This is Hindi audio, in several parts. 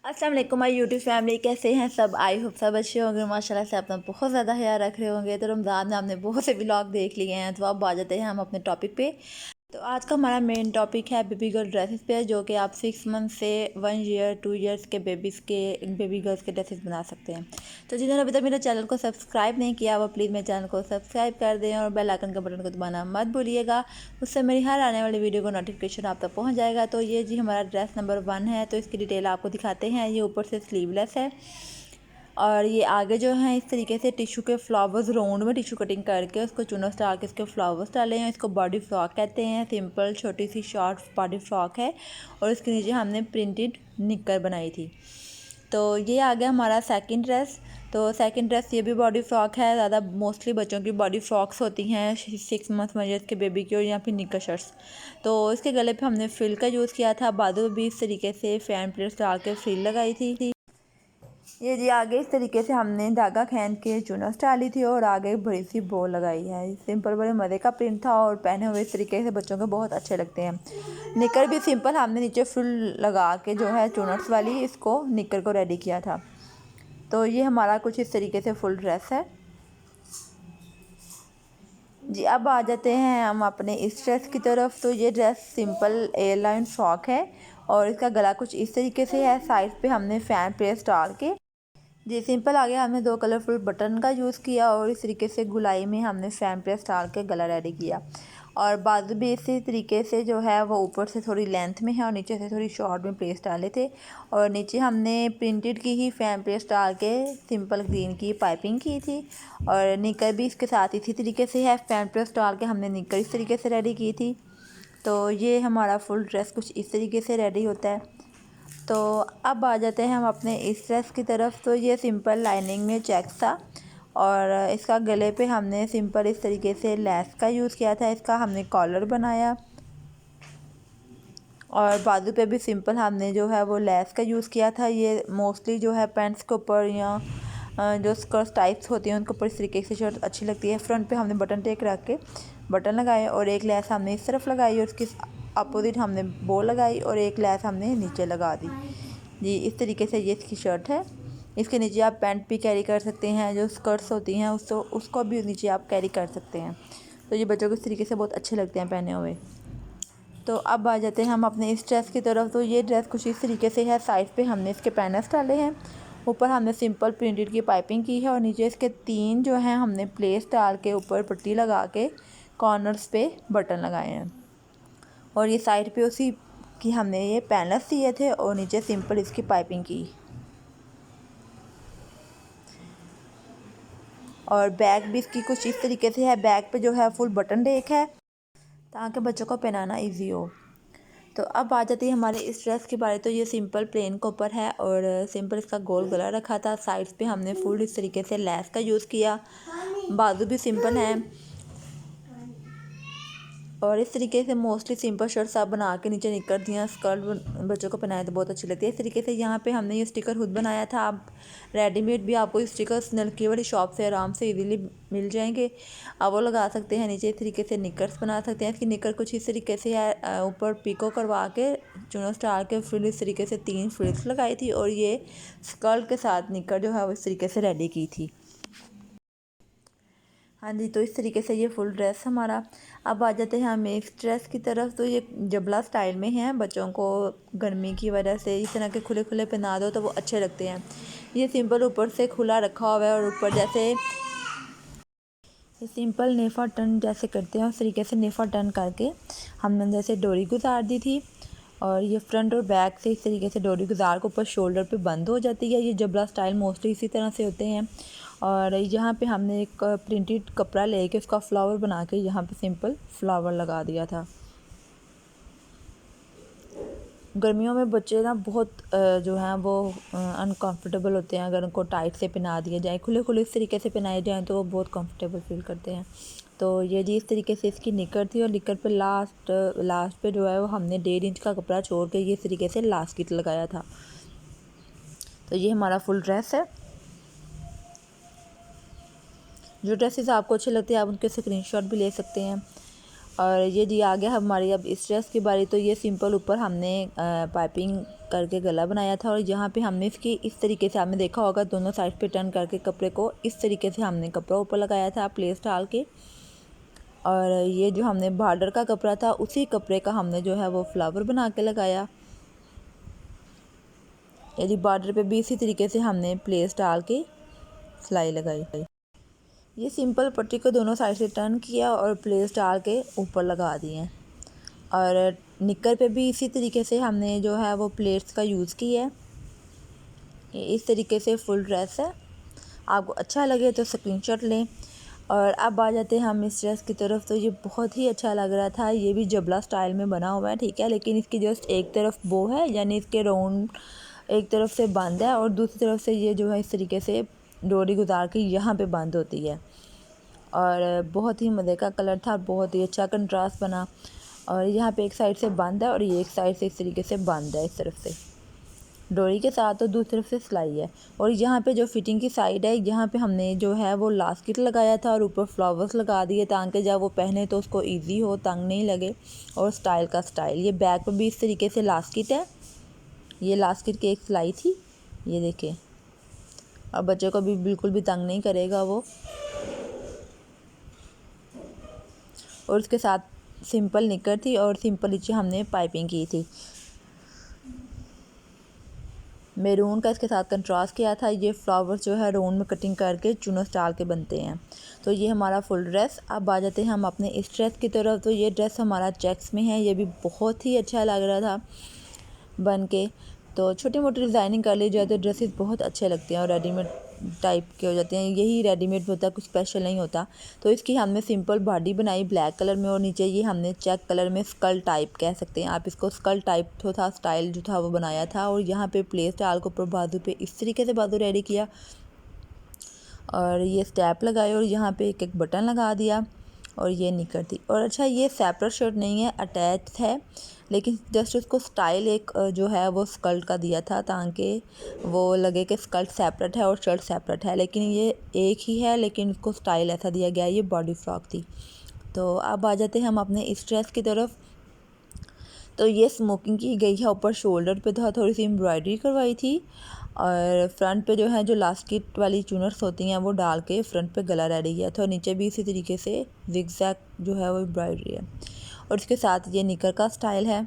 अस्सलाम वालेकुम माय यूट्यूब फैमिली, कैसे हैं सब। आई होप सब अच्छे होंगे। माशाल्लाह से अपना बहुत ज़्यादा ख्याल रख रहे होंगे। तो रमज़ान में हमने बहुत से व्लॉग देख लिए हैं, तो अब आ जाते हैं हम अपने टॉपिक पे। तो आज का हमारा मेन टॉपिक है बेबी गर्ल ड्रेसेस पे, जो कि आप 6 मंथ से 1 ईयर 2 ईयर्स के बेबी गर्ल्स के ड्रेसेस बना सकते हैं। तो जिन्होंने अभी तक मेरे चैनल को सब्सक्राइब नहीं किया वो प्लीज़ मेरे चैनल को सब्सक्राइब कर दें और बेल आइकन का बटन को दबाना मत भूलिएगा। उससे मेरी हर आने वाली वीडियो को नोटिफिकेशन आप तक पहुंच जाएगा। तो ये जी हमारा ड्रेस नंबर 1 है। तो इसकी डिटेल आपको दिखाते हैं। ये ऊपर से स्लीवलेस है और ये आगे जो है इस तरीके से टिशू के फ्लावर्स राउंड में टिशू कटिंग करके उसको चुनोस डाल के इसके फ्लावर्स डाले हैं। इसको बॉडी फ्रॉक कहते हैं। सिंपल छोटी सी शॉर्ट बॉडी फ्रॉक है और इसके नीचे हमने प्रिंटेड निक्कर बनाई थी। तो ये आ गया हमारा सेकंड ड्रेस। तो सेकंड ड्रेस ये भी बॉडी फ्रॉक है। ज़्यादा मोस्टली बच्चों की बॉडी फ्रॉक्स होती हैं 6 मंथ ईयर्स के बेबी की और या फिर निक्कर शर्ट्स। तो इसके गले पे हमने फ्रिल का यूज़ किया था। बाजू भी इस तरीके से फैन प्लेट्स डाल के फ्रिल लगाई थी। ये जी आगे इस तरीके से हमने धागा खींच के चुनस डाली थी और आगे बड़ी सी बो लगाई है। सिंपल बड़े मज़े का प्रिंट था और पहने हुए इस तरीके से बच्चों को बहुत अच्छे लगते हैं। निकर भी सिंपल हमने नीचे फुल लगा के जो है चुनट्स वाली इसको निकर को रेडी किया था। तो ये हमारा कुछ इस तरीके से फुल ड्रेस है जी। अब आ जाते हैं हम अपने इस ड्रेस की तरफ। तो ये ड्रेस सिंपल एयरलाइन फ्रॉक है और इसका गला कुछ इस तरीके से है। साइड पे हमने फैन प्रेस डाल के जी सिंपल आगे हमने 2 कलरफुल बटन का यूज़ किया और इस तरीके से गुलाई में हमने फैन प्रेस डाल के गला रेडी किया। और बाजू भी इसी तरीके से जो है वो ऊपर से थोड़ी लेंथ में है और नीचे से थोड़ी शॉर्ट में प्रेस डाले थे। और नीचे हमने प्रिंटेड की ही फैन प्रेस डाल के सिंपल ग्रीन की पाइपिंग की थी। और निकर भी इसके साथ इसी तरीके से है। फैन प्रेस डाल के हमने निकर इस तरीके से रेडी की थी। तो ये हमारा फुल ड्रेस कुछ इस तरीके से रेडी होता है। तो अब आ जाते हैं हम अपने इस ड्रेस की तरफ। तो ये सिंपल लाइनिंग में चेक्स था और इसका गले पे हमने सिंपल इस तरीके से लेस का यूज़ किया था। इसका हमने कॉलर बनाया और बाजू पे भी सिंपल हमने जो है वो लेस का यूज़ किया था। ये मोस्टली जो है पैंट्स के ऊपर या जो स्कर्ट टाइप्स होती हैं उनके ऊपर इस तरीके से शर्ट अच्छी लगती है। फ्रंट पे हमने बटन टेक रख के बटन लगाए और एक लेस हमने इस तरफ लगाई और उसकी अपोजिट हमने बो लगाई और एक लेस हमने नीचे लगा दी जी। इस तरीके से ये इसकी शर्ट है। इसके नीचे आप पैंट भी कैरी कर सकते हैं। जो स्कर्ट्स होती हैं उसको भी नीचे आप कैरी कर सकते हैं। तो ये बच्चों को इस तरीके से बहुत अच्छे लगते हैं पहने हुए। तो अब आ जाते हैं हम अपने इस ड्रेस की तरफ। तो ये ड्रेस कुछ इस तरीके से है। साइड पे हमने इसके पैनल्स डाले हैं। ऊपर हमने सिंपल प्रिंटेड की पाइपिंग की है और नीचे इसके 3 जो हैं हमने प्लेस डाल के ऊपर पट्टी लगा के कॉर्नर्स पे बटन लगाए हैं। और ये साइड पे उसी कि हमने ये पैनल्स दिए थे और नीचे सिंपल इसकी पाइपिंग की। और बैक भी इसकी कुछ इस तरीके से है। बैक पे जो है फुल बटन डेक है ताकि बच्चों को पहनाना इजी हो। तो अब आ जाती है हमारे इस ड्रेस की बारी। तो ये सिंपल प्लेन के ऊपर है और सिंपल इसका गोल गला रखा था। साइड्स पे हमने फुल इस तरीके से लेस का यूज़ किया। बाजू भी सिंपल है और इस तरीके से मोस्टली सिंपल शर्ट्स आप बना के नीचे निकर दिया स्कर्ट बच्चों को पहनाए तो बहुत अच्छी लगती है। इस तरीके से यहाँ पे हमने ये स्टिकर खुद बनाया था। आप रेडीमेड भी आपको स्टिकर्स नलकी वाली शॉप से आराम से इजीली मिल जाएंगे। आप वो लगा सकते हैं। नीचे इस तरीके से निकर्स बना सकते हैं। इसकी निकर कुछ इस तरीके से है। ऊपर पीको करवा के चुनोस डाल के फ्रिल इस तरीके से 3 फ्रिल्स लगाई थी और ये स्कर्ट के साथ निकर जो है वो इस तरीके से रेडी की थी। हाँ जी, तो इस तरीके से ये फुल ड्रेस हमारा। अब आ जाते हैं हम इस ड्रेस की तरफ। तो ये जबला स्टाइल में है। बच्चों को गर्मी की वजह से इस तरह के खुले खुले पहना दो तो वो अच्छे लगते हैं। ये सिंपल ऊपर से खुला रखा हुआ है और ऊपर जैसे ये सिंपल नेफा टर्न जैसे करते हैं उस तरीके से नेफा टर्न करके हमने जैसे डोरी गुजार दी थी। और ये फ्रंट और बैक से इस तरीके से डोरी गुजार के ऊपर शोल्डर पे बंद हो जाती है। ये जबला स्टाइल मोस्टली इसी तरह से होते हैं। और यहाँ पे हमने एक प्रिंटेड कपड़ा लेके उसका फ्लावर बना के यहाँ पे सिंपल फ्लावर लगा दिया था। गर्मियों में बच्चे ना बहुत जो हैं वो अनकंफर्टेबल होते हैं। अगर उनको टाइट से पहना दिया जाए, खुले खुले इस तरीके से पहनाए जाएँ तो वो बहुत कंफर्टेबल फील करते हैं। तो ये जी इस तरीके से इसकी निकर थी और निकर पे लास्ट पे जो है वो हमने 1.5 इंच का कपड़ा छोड़ के ये इस तरीके से लास्टिक लगाया था। तो ये हमारा फुल ड्रेस है। जो ड्रेसेस आपको अच्छे लगते हैं आप उनके स्क्रीनशॉट भी ले सकते हैं। और ये जी आ गया हमारी अब इस ड्रेस की बारी। तो ये सिंपल ऊपर हमने पाइपिंग करके गला बनाया था। और यहाँ पे हमने इसकी इस तरीके से, आपने देखा होगा, दोनों साइड पे टर्न करके कपड़े को इस तरीके से हमने कपड़ा ऊपर लगाया था प्लेस डाल के। और ये जो हमने बॉर्डर का कपड़ा था उसी कपड़े का हमने जो है वो फ्लावर बना के लगाया। यदि बॉर्डर पे भी इसी तरीके से हमने प्लेस डाल के सिलाई लगाई। ये सिंपल पट्टी को दोनों साइड से टर्न किया और प्लेस डाल के ऊपर लगा दिए। और निक्कर पे भी इसी तरीके से हमने जो है वो प्लेट्स का यूज़ किया है। इस तरीके से फुल ड्रेस है। आपको अच्छा लगे तो स्क्रीनशॉट लें। और अब आ जाते हैं हम इस ड्रेस की तरफ। तो ये बहुत ही अच्छा लग रहा था। ये भी जबला स्टाइल में बना हुआ है, ठीक है, लेकिन इसकी जस्ट एक तरफ बो है, यानी इसके राउंड एक तरफ से बंद है और दूसरी तरफ से ये जो है इस तरीके से डोरी गुजार के यहाँ पे बंद होती है। और बहुत ही मज़े का कलर था, बहुत ही अच्छा कंट्रास्ट बना। और यहाँ पे एक साइड से बंद है और ये एक साइड से इस तरीके से बंद है, इस तरफ से डोरी के साथ और दूसरी तरफ से सिलाई है। और यहाँ पे जो फिटिंग की साइड है, यहाँ पे हमने जो है वो लास्टिक लगाया था और ऊपर फ्लावर्स लगा दिए ताकि जब वो पहने तो उसको इजी हो, तंग नहीं लगे। और स्टाइल का स्टाइल, ये बैक पे भी इस तरीके से लास्टिक है। ये लास्टिक की एक सिलाई थी, ये देखें, और बच्चों को भी बिल्कुल भी तंग नहीं करेगा वो। और उसके साथ सिंपल निकर थी और सिंपल नीचे हमने पाइपिंग की थी। मैरून का इसके साथ कंट्रास्ट किया था। ये फ्लावर्स जो है राउंड में कटिंग करके चुनस डाल के बनते हैं। तो ये हमारा फुल ड्रेस। अब आ जाते हैं हम अपने इस ड्रेस की तरफ। तो ये ड्रेस हमारा चेक्स में है। ये भी बहुत ही अच्छा लग रहा था बन के। तो छोटी मोटी डिज़ाइनिंग कर ली जाए तो ड्रेसेस बहुत अच्छे लगते हैं और रेडीमेड टाइप के हो जाते हैं। यही रेडीमेड होता है, कुछ स्पेशल नहीं होता। तो इसकी हमने सिंपल बॉडी बनाई ब्लैक कलर में और नीचे ये हमने चेक कलर में स्कल टाइप कह सकते हैं आप इसको, स्कल टाइप तो था, स्टाइल जो था वो बनाया था। और यहाँ पे प्लेस डाल को ऊपर बाजू पे इस तरीके से बाजू रेडी किया और ये स्टैप लगाए और यहाँ पे एक एक बटन लगा दिया। और ये निकर थी। और अच्छा, ये सेपरेट शर्ट नहीं है, अटैच है, लेकिन जस्ट उसको स्टाइल एक जो है वो स्कर्ट का दिया था ताकि वो लगे कि स्कर्ट सेपरेट है और शर्ट सेपरेट है, लेकिन ये एक ही है, लेकिन उसको स्टाइल ऐसा दिया गया है। ये बॉडी फ्रॉक थी। तो अब आ जाते हैं हम अपने इस ड्रेस की तरफ। तो ये स्मोकिंग की गई है, ऊपर शोल्डर पे था थोड़ी सी एम्ब्रॉयडरी करवाई थी और फ्रंट पे जो है जो लास्टिक वाली चूनर्स होती हैं वो डाल के फ्रंट पे गला रेडी किया था। और नीचे भी इसी तरीके से जिगजैग जो है वो एम्ब्रॉयडरी है। और इसके साथ ये निकर का स्टाइल है।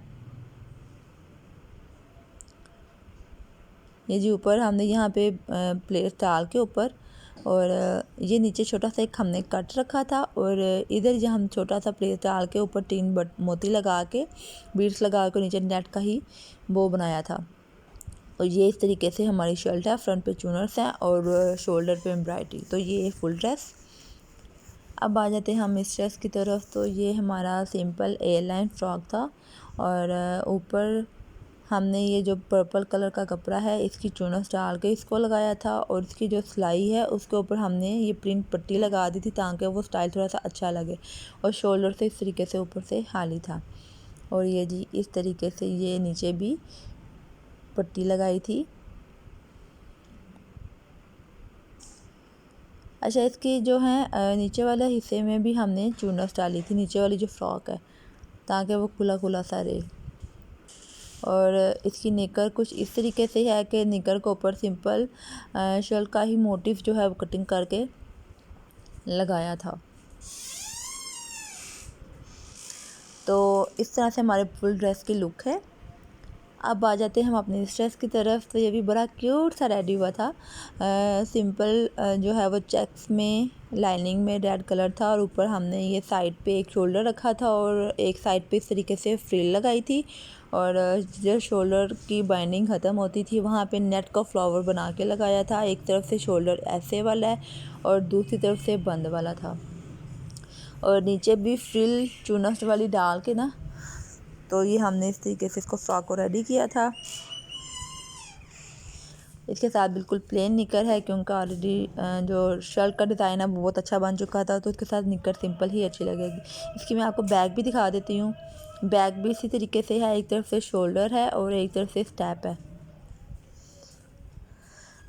ये जी ऊपर हमने यहाँ पे प्लेट डाल के ऊपर, और ये नीचे छोटा सा एक हमने कट रखा था और इधर जो हम छोटा सा प्लेट डाल के ऊपर 3 मोती लगा के बीड्स लगा के नीचे नेट का ही बो बनाया था। और ये इस तरीके से हमारी शर्ट है, फ्रंट पे चूनर्स हैं और शोल्डर पे एम्ब्रॉयडरी। तो ये फुल ड्रेस। अब आ जाते हैं हम इस ड्रेस की तरफ। तो ये हमारा सिंपल एयरलाइन फ्रॉक था और ऊपर हमने ये जो पर्पल कलर का कपड़ा है इसकी चुनस डाल के इसको लगाया था और इसकी जो सिलाई है उसके ऊपर हमने ये प्रिंट पट्टी लगा दी थी ताकि वो स्टाइल थोड़ा सा अच्छा लगे। और शोल्डर से इस तरीके से ऊपर से खाली था। और ये जी इस तरीके से ये नीचे भी पट्टी लगाई थी। अच्छा, इसकी जो है नीचे वाले हिस्से में भी हमने चुनस डाली थी, नीचे वाली जो फ्रॉक है, ताकि वो खुला खुला सा रहे। और इसकी निकर कुछ इस तरीके से है कि निकर के ऊपर सिंपल शर्ट का ही मोटिव जो है वो कटिंग करके लगाया था। तो इस तरह से हमारे फुल ड्रेस की लुक है। अब आ जाते हैं हम अपने इस ड्रेस की तरफ। तो ये भी बड़ा क्यूट सा रेडी हुआ था। सिंपल जो है वो चेक्स में लाइनिंग में रेड कलर था और ऊपर हमने ये साइड पे एक शोल्डर रखा था और एक साइड पे इस तरीके से फ्रिल लगाई थी। और जब शोल्डर की बाइंडिंग ख़त्म होती थी वहाँ पे नेट का फ्लावर बना के लगाया था। एक तरफ से शोल्डर ऐसे वाला है और दूसरी तरफ से बंद वाला था। और नीचे भी फ्रिल चुनस्ट वाली डाल के ना, तो ये हमने इस तरीके से इसको फ्रॉक को रेडी किया था। इसके साथ बिल्कुल प्लेन निकर है क्योंकि ऑलरेडी जो शर्ट का डिज़ाइन है वो बहुत अच्छा बन चुका था, तो इसके साथ निकर सिंपल ही अच्छी लगेगी। इसकी मैं आपको बैग भी दिखा देती हूँ। बैग भी इसी तरीके से है, एक तरफ से शोल्डर है और एक तरफ से स्टैप है।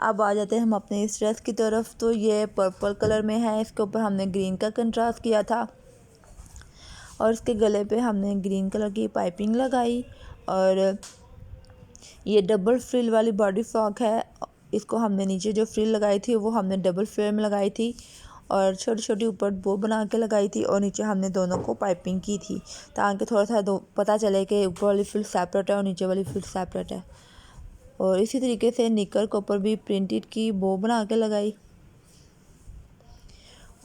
अब आ जाते हैं हम अपने इस ड्रेस की तरफ। तो ये पर्पल कलर में है, इसके ऊपर हमने ग्रीन का कंट्रास्ट किया था और इसके गले पे हमने ग्रीन कलर की पाइपिंग लगाई। और ये डबल फ्रिल वाली बॉडी फ्रॉक है। इसको हमने नीचे जो फ्रिल लगाई थी वो हमने डबल फ्रिल में लगाई थी और छोटी छोटी ऊपर बो बना के लगाई थी और नीचे हमने दोनों को पाइपिंग की थी ताकि थोड़ा सा पता चले कि ऊपर वाली फ्रिल सेपरेट है और नीचे वाली फ्रिल सेपरेट है। और इसी तरीके से निकर के ऊपर भी प्रिंटेड की बो बना के लगाई।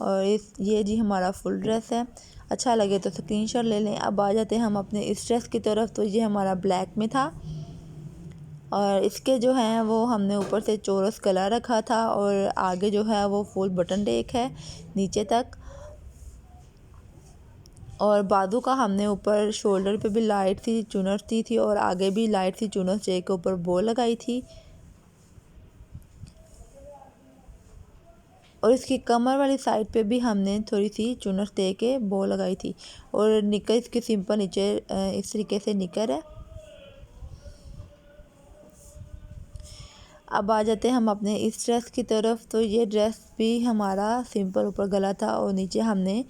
और ये जी हमारा फुल ड्रेस है। अच्छा लगे तो स्क्रीनशॉट ले लें। अब आ जाते हैं हम अपने इस ड्रेस की तरफ। तो ये हमारा ब्लैक में था और इसके जो हैं वो हमने ऊपर से चौरस गला रखा था और आगे जो है वो फुल बटन टेक है नीचे तक। और बाजू का हमने ऊपर शोल्डर पे भी लाइट सी चुनर दी थी और आगे भी लाइट सी चुनर से के ऊपर बो लगाई थी। और इसकी कमर वाली साइड पे भी हमने थोड़ी सी चुनर दे के बो लगाई थी। और निकर इसकी सिंपल नीचे इस तरीके से निकर है। अब आ जाते हैं हम अपने इस ड्रेस की तरफ। तो ये ड्रेस भी हमारा सिंपल ऊपर गला था और नीचे हमने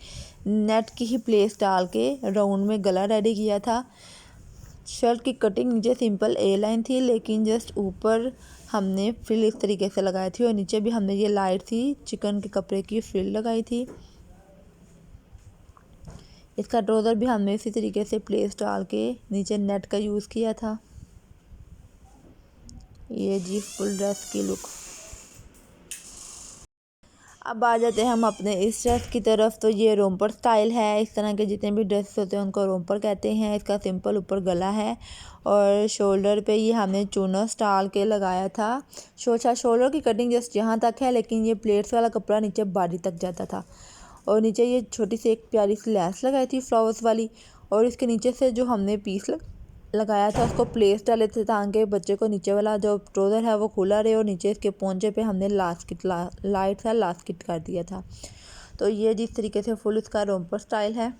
नेट की ही प्लेस डाल के राउंड में गला रेडी किया था। शर्ट की कटिंग नीचे सिंपल ए लाइन थी लेकिन जस्ट ऊपर हमने फ्रिल इस तरीके से लगाई थी और नीचे भी हमने ये लाइट सी चिकन के कपड़े की फ्रिल लगाई थी। इसका ट्राउज़र भी हमने इसी तरीके से प्लेस डाल के नीचे नेट का यूज़ किया था। ये जी फुल ड्रेस की लुक। अब आ जाते हैं हम अपने इस ड्रेस की तरफ। तो ये रोम्पर स्टाइल है। इस तरह के जितने भी ड्रेस होते हैं उनको रोम्पर कहते हैं। इसका सिंपल ऊपर गला है और शोल्डर पे ये हमने चूनस डाल के लगाया था। शोल्डर की कटिंग जस्ट यहाँ तक है लेकिन ये प्लेट्स वाला कपड़ा नीचे बॉडी तक जाता था। और नीचे ये छोटी सी एक प्यारी सी लैस लगाई थी फ्लावर्स वाली। और इसके नीचे से जो हमने पीस लगाया था उसको प्लेस डाले थे ताकि बच्चे को नीचे वाला जो ट्राउज़र है वो खुला रहे और नीचे इसके पोंचे पे हमने लाइट सा लास्किट कर दिया था। तो ये जिस तरीके से फुल इसका रोम्पर स्टाइल है।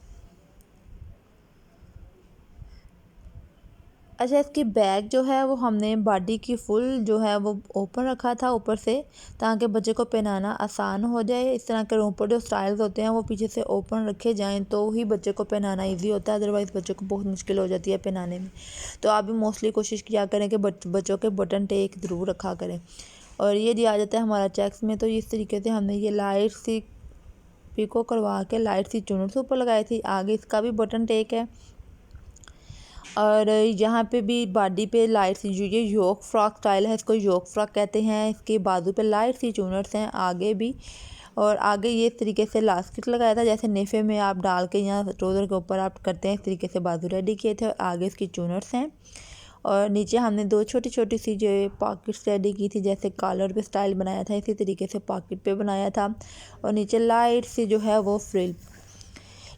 अच्छा, इसकी बैग जो है वो हमने बॉडी की फुल जो है वो ओपन रखा था ऊपर से ताकि बच्चे को पहनाना आसान हो जाए। इस तरह के रोम्पर जो स्टाइल्स होते हैं वो पीछे से ओपन रखे जाएं तो ही बच्चे को पहनाना इजी होता है, अदरवाइज़ बच्चों को बहुत मुश्किल हो जाती है पहनाने में। तो आप भी मोस्टली कोशिश किया करें कि बच्चों के बटन टेक ज़रूर रखा करें। और ये जी आ जाता है हमारा चेक्स में। तो इस तरीके से हमने ये लाइट सी पिको करवा के लाइट सी चुनर से ऊपर लगाई थी। आगे इसका भी बटन टेक है और यहाँ पे भी बॉडी पे लाइट सी जो ये योक फ्रॉक स्टाइल है, इसको योक फ्रॉक कहते हैं। इसके बाजू पे लाइट सी चूनर्स हैं आगे भी। और आगे ये इस तरीके से लास्टिक लगाया था जैसे नेफे में आप डाल के यहाँ ट्राउज़र के ऊपर आप करते हैं, इस तरीके से बाजू रेडी किए थे और आगे इसकी चूनर्स हैं। और नीचे हमने दो छोटी छोटी सी जो पॉकेट्स रेडी की थी, जैसे कॉलर पे स्टाइल बनाया था इसी तरीके से पॉकेट पे बनाया था। और नीचे लाइट सी जो है वो फ्रिल।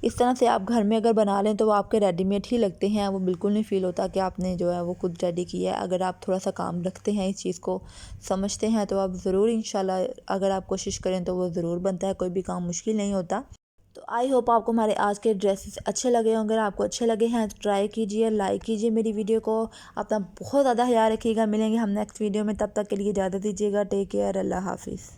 इस तरह से आप घर में अगर बना लें तो वो आपके रेडीमेड ही लगते हैं, वो बिल्कुल नहीं फ़ील होता कि आपने जो है वो खुद रेडी किया है। अगर आप थोड़ा सा काम रखते हैं, इस चीज़ को समझते हैं तो आप ज़रूर इंशाल्लाह अगर आप कोशिश करें तो वो ज़रूर बनता है, कोई भी काम मुश्किल नहीं होता। तो आई होप आपको हमारे आज के ड्रेसेस अच्छे लगे होंगे। अगर आपको अच्छे लगे हैं तो ट्राई कीजिए, लाइक कीजिए मेरी वीडियो को। अपना बहुत ज़्यादा ख्याल रखिएगा। मिलेंगे हम नेक्स्ट वीडियो में, तब तक के लिए इजाज़त दीजिएगा। टेक केयर, अल्लाह हाफिज़।